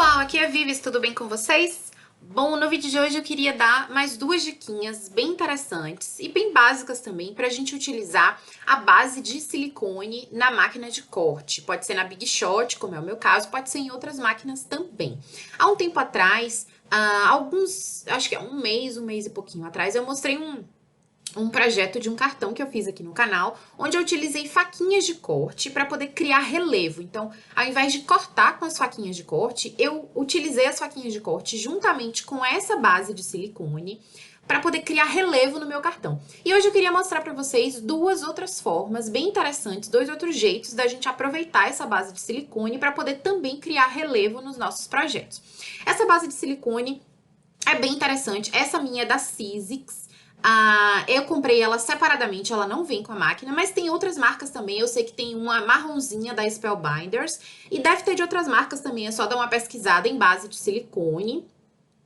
pessoal, aqui é a Vives, tudo bem com vocês? Bom, no vídeo de hoje eu queria dar mais duas diquinhas bem interessantes e bem básicas também para a gente utilizar a base de silicone na máquina de corte. Pode ser na Big Shot, como é o meu caso, pode ser em outras máquinas também. Há um tempo atrás, acho que é um mês e pouquinho atrás, eu mostrei um projeto de um cartão que eu fiz aqui no canal, onde eu utilizei faquinhas de corte para poder criar relevo. Então, ao invés de cortar com as faquinhas de corte, eu utilizei as faquinhas de corte juntamente com essa base de silicone para poder criar relevo no meu cartão. E hoje eu queria mostrar para vocês duas outras formas bem interessantes, dois outros jeitos da gente aproveitar essa base de silicone para poder também criar relevo nos nossos projetos. Essa base de silicone é bem interessante, essa minha é da Sizzix. Eu comprei ela separadamente, ela não vem com a máquina, mas tem outras marcas também. Eu sei que tem uma marronzinha da Spellbinders e deve ter de outras marcas também, é só dar uma pesquisada em base de silicone.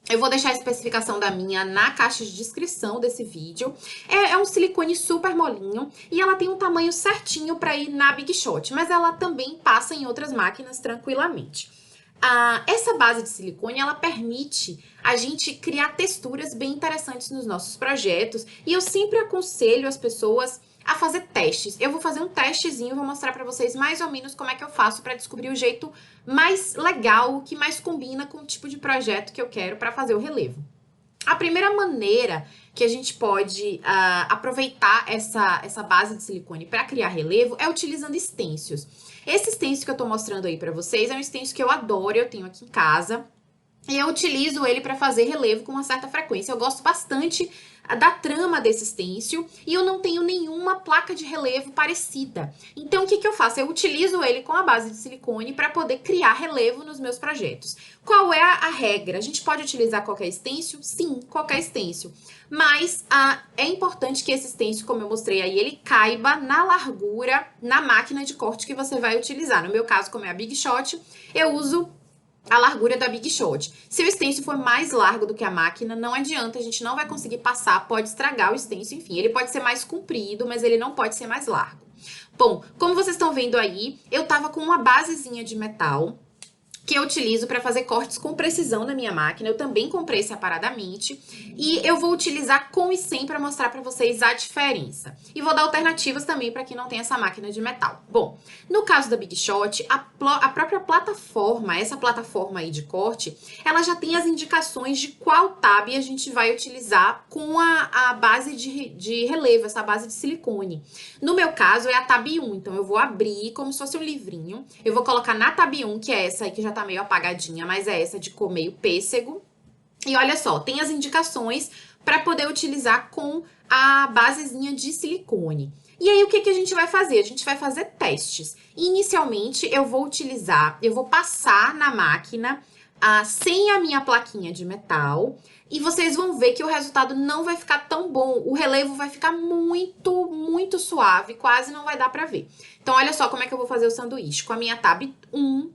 Eu vou deixar a especificação da minha na caixa de descrição desse vídeo. É um silicone super molinho e ela tem um tamanho certinho para ir na Big Shot, mas ela também passa em outras máquinas tranquilamente. Essa base de silicone, ela permite a gente criar texturas bem interessantes nos nossos projetos e eu sempre aconselho as pessoas a fazer testes. Eu vou fazer um testezinho, vou mostrar para vocês mais ou menos como é que eu faço para descobrir o jeito mais legal, o que mais combina com o tipo de projeto que eu quero para fazer o relevo. A primeira maneira que a gente pode aproveitar essa base de silicone para criar relevo é utilizando stencils. Esse stencil que eu tô mostrando aí para vocês é um stencil que eu adoro, eu tenho aqui em casa. E eu utilizo ele para fazer relevo com uma certa frequência. Eu gosto bastante da trama desse stencil e eu não tenho nenhuma placa de relevo parecida. Então, o que eu faço? Eu utilizo ele com a base de silicone para poder criar relevo nos meus projetos. Qual é a regra? A gente pode utilizar qualquer stencil? Sim, qualquer stencil. Mas é importante que esse stencil, como eu mostrei aí, ele caiba na largura, na máquina de corte que você vai utilizar. No meu caso, como é a Big Shot, eu uso a largura da Big Shot. Se o stencil for mais largo do que a máquina, não adianta, a gente não vai conseguir passar, pode estragar o stencil, enfim, ele pode ser mais comprido, mas ele não pode ser mais largo. Bom, como vocês estão vendo aí, eu tava com uma basezinha de metal que eu utilizo para fazer cortes com precisão na minha máquina. Eu também comprei separadamente e eu vou utilizar com e sem para mostrar para vocês a diferença. E vou dar alternativas também para quem não tem essa máquina de metal. Bom, no caso da Big Shot, a própria plataforma, essa plataforma aí de corte, ela já tem as indicações de qual tab a gente vai utilizar com a base de relevo, essa base de silicone. No meu caso é a tab 1, então eu vou abrir como se fosse um livrinho. Eu vou colocar na tab 1, que é essa aí que já tá meio apagadinha, mas é essa de cor meio pêssego. E olha só, tem as indicações para poder utilizar com a basezinha de silicone. E aí, o que a gente vai fazer? A gente vai fazer testes. Inicialmente, eu vou passar na máquina sem a minha plaquinha de metal. E vocês vão ver que o resultado não vai ficar tão bom. O relevo vai ficar muito, muito suave, quase não vai dar para ver. Então, olha só como é que eu vou fazer o sanduíche. Com a minha tab 1,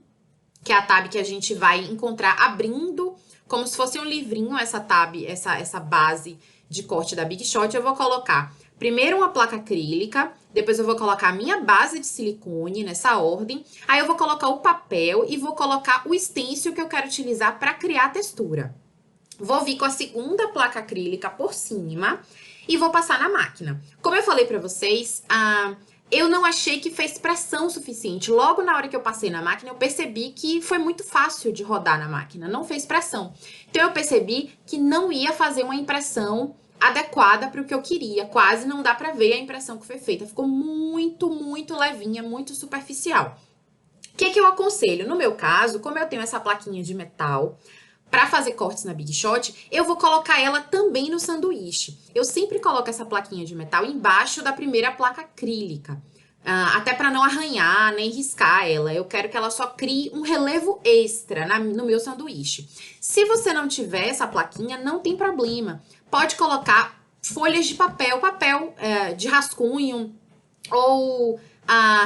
que é a tab que a gente vai encontrar abrindo, como se fosse um livrinho, essa tab, essa base de corte da Big Shot, eu vou colocar primeiro uma placa acrílica, depois eu vou colocar a minha base de silicone nessa ordem, aí eu vou colocar o papel e vou colocar o stencil que eu quero utilizar para criar a textura. Vou vir com a segunda placa acrílica por cima e vou passar na máquina. Como eu falei para vocês, eu não achei que fez pressão suficiente. Logo na hora que eu passei na máquina, eu percebi que foi muito fácil de rodar na máquina, não fez pressão. Então, eu percebi que não ia fazer uma impressão adequada para o que eu queria. Quase não dá para ver a impressão que foi feita. Ficou muito, muito levinha, muito superficial. O que eu aconselho? No meu caso, como eu tenho essa plaquinha de metal, para fazer cortes na Big Shot, eu vou colocar ela também no sanduíche. Eu sempre coloco essa plaquinha de metal embaixo da primeira placa acrílica. Até para não arranhar, nem riscar ela. Eu quero que ela só crie um relevo extra no meu sanduíche. Se você não tiver essa plaquinha, não tem problema. Pode colocar folhas de papel, de rascunho ou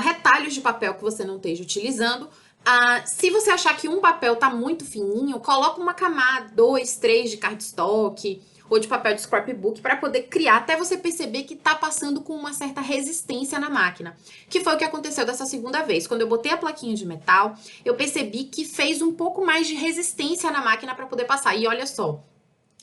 retalhos de papel que você não esteja utilizando. Se você achar que um papel tá muito fininho, coloca uma camada, 2, 3 de cardstock ou de papel de scrapbook para poder criar até você perceber que tá passando com uma certa resistência na máquina. Que foi o que aconteceu dessa segunda vez. Quando eu botei a plaquinha de metal, eu percebi que fez um pouco mais de resistência na máquina para poder passar. E olha só,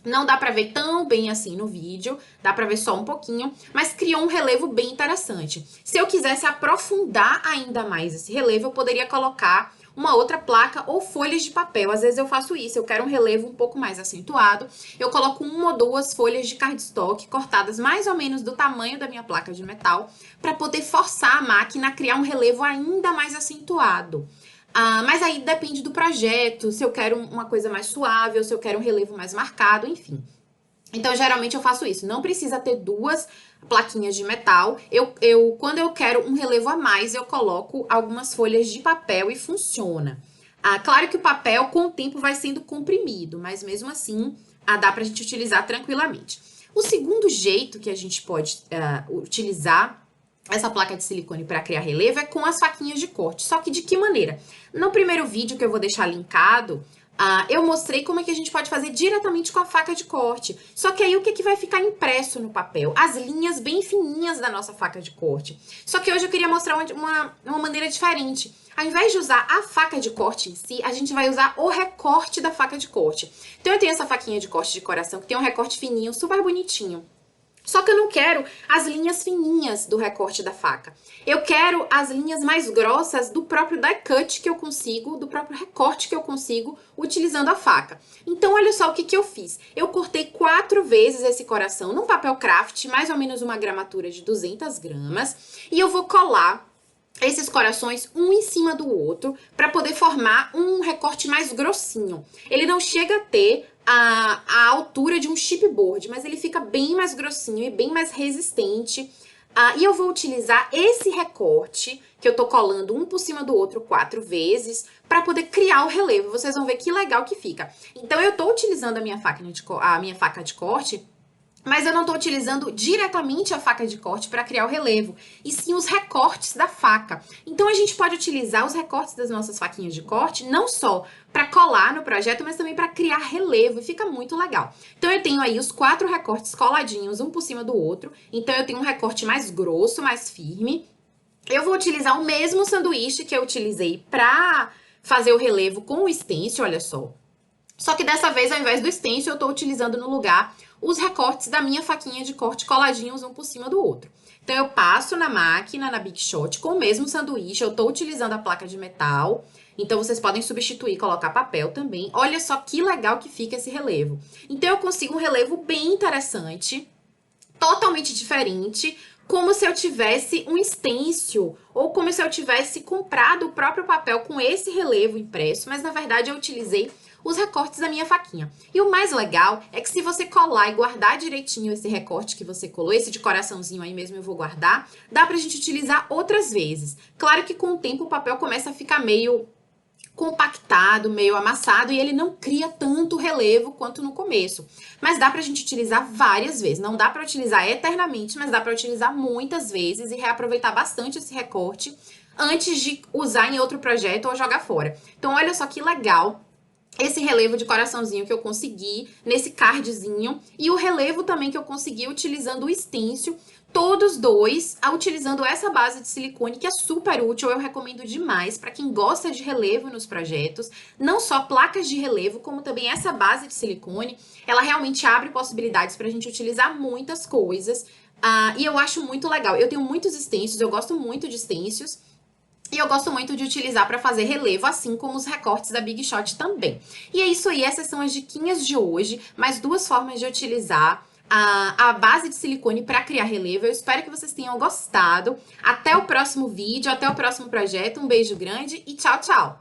não dá pra ver tão bem assim no vídeo, dá pra ver só um pouquinho, mas criou um relevo bem interessante. Se eu quisesse aprofundar ainda mais esse relevo, eu poderia colocar uma outra placa ou folhas de papel. Às vezes eu faço isso, eu quero um relevo um pouco mais acentuado, eu coloco uma ou duas folhas de cardstock cortadas mais ou menos do tamanho da minha placa de metal, para poder forçar a máquina a criar um relevo ainda mais acentuado. Mas aí depende do projeto, se eu quero uma coisa mais suave ou se eu quero um relevo mais marcado, enfim. Então, geralmente eu faço isso. Não precisa ter duas plaquinhas de metal. Quando eu quero um relevo a mais, eu coloco algumas folhas de papel e funciona. Claro que o papel, com o tempo, vai sendo comprimido, mas mesmo assim, dá pra gente utilizar tranquilamente. O segundo jeito que a gente pode utilizar essa placa de silicone para criar relevo é com as faquinhas de corte. Só que de que maneira? No primeiro vídeo que eu vou deixar linkado, eu mostrei como é que a gente pode fazer diretamente com a faca de corte. Só que aí o que, que vai ficar impresso no papel? As linhas bem fininhas da nossa faca de corte. Só que hoje eu queria mostrar uma maneira diferente. Ao invés de usar a faca de corte em si, a gente vai usar o recorte da faca de corte. Então eu tenho essa faquinha de corte de coração que tem um recorte fininho, super bonitinho. Só que eu não quero as linhas fininhas do recorte da faca. Eu quero as linhas mais grossas do próprio die cut que eu consigo, do próprio recorte que eu consigo utilizando a faca. Então, olha só o que eu fiz. Eu cortei 4 vezes esse coração num papel craft, mais ou menos uma gramatura de 200 gramas. E eu vou colar esses corações um em cima do outro para poder formar um recorte mais grossinho. Ele não chega a ter a altura de um chipboard, mas ele fica bem mais grossinho e bem mais resistente. E eu vou utilizar esse recorte, que eu tô colando um por cima do outro 4 vezes, para poder criar o relevo. Vocês vão ver que legal que fica. Então, eu tô utilizando a minha faca de corte, mas eu não estou utilizando diretamente a faca de corte para criar o relevo, e sim os recortes da faca. Então, a gente pode utilizar os recortes das nossas faquinhas de corte, não só para colar no projeto, mas também para criar relevo, e fica muito legal. Então, eu tenho aí os 4 recortes coladinhos, um por cima do outro. Então, eu tenho um recorte mais grosso, mais firme. Eu vou utilizar o mesmo sanduíche que eu utilizei para fazer o relevo com o stencil, olha só. Só que dessa vez, ao invés do stencil, eu estou utilizando no lugar os recortes da minha faquinha de corte coladinhos um por cima do outro. Então, eu passo na máquina, na Big Shot, com o mesmo sanduíche. Eu estou utilizando a placa de metal. Então, vocês podem substituir e colocar papel também. Olha só que legal que fica esse relevo. Então, eu consigo um relevo bem interessante, totalmente diferente, como se eu tivesse um stencil, ou como se eu tivesse comprado o próprio papel com esse relevo impresso, mas na verdade eu utilizei os recortes da minha faquinha. E o mais legal é que se você colar e guardar direitinho esse recorte que você colou, esse de coraçãozinho aí mesmo eu vou guardar, dá pra gente utilizar outras vezes. Claro que com o tempo o papel começa a ficar meio compactado, meio amassado, e ele não cria tanto relevo quanto no começo. Mas dá pra gente utilizar várias vezes. Não dá pra utilizar eternamente, mas dá pra utilizar muitas vezes e reaproveitar bastante esse recorte antes de usar em outro projeto ou jogar fora. Então, olha só que legal esse relevo de coraçãozinho que eu consegui nesse cardzinho, e o relevo também que eu consegui utilizando o stencil, todos dois utilizando essa base de silicone, que é super útil. Eu recomendo demais para quem gosta de relevo nos projetos, não só placas de relevo, como também essa base de silicone. Ela realmente abre possibilidades para a gente utilizar muitas coisas, e eu acho muito legal. Eu tenho muitos stencils, eu gosto muito de stencils, e eu gosto muito de utilizar para fazer relevo, assim como os recortes da Big Shot também. E é isso aí, essas são as diquinhas de hoje, mais 2 formas de utilizar a base de silicone para criar relevo. Eu espero que vocês tenham gostado. Até o próximo vídeo, até o próximo projeto. Um beijo grande e tchau, tchau!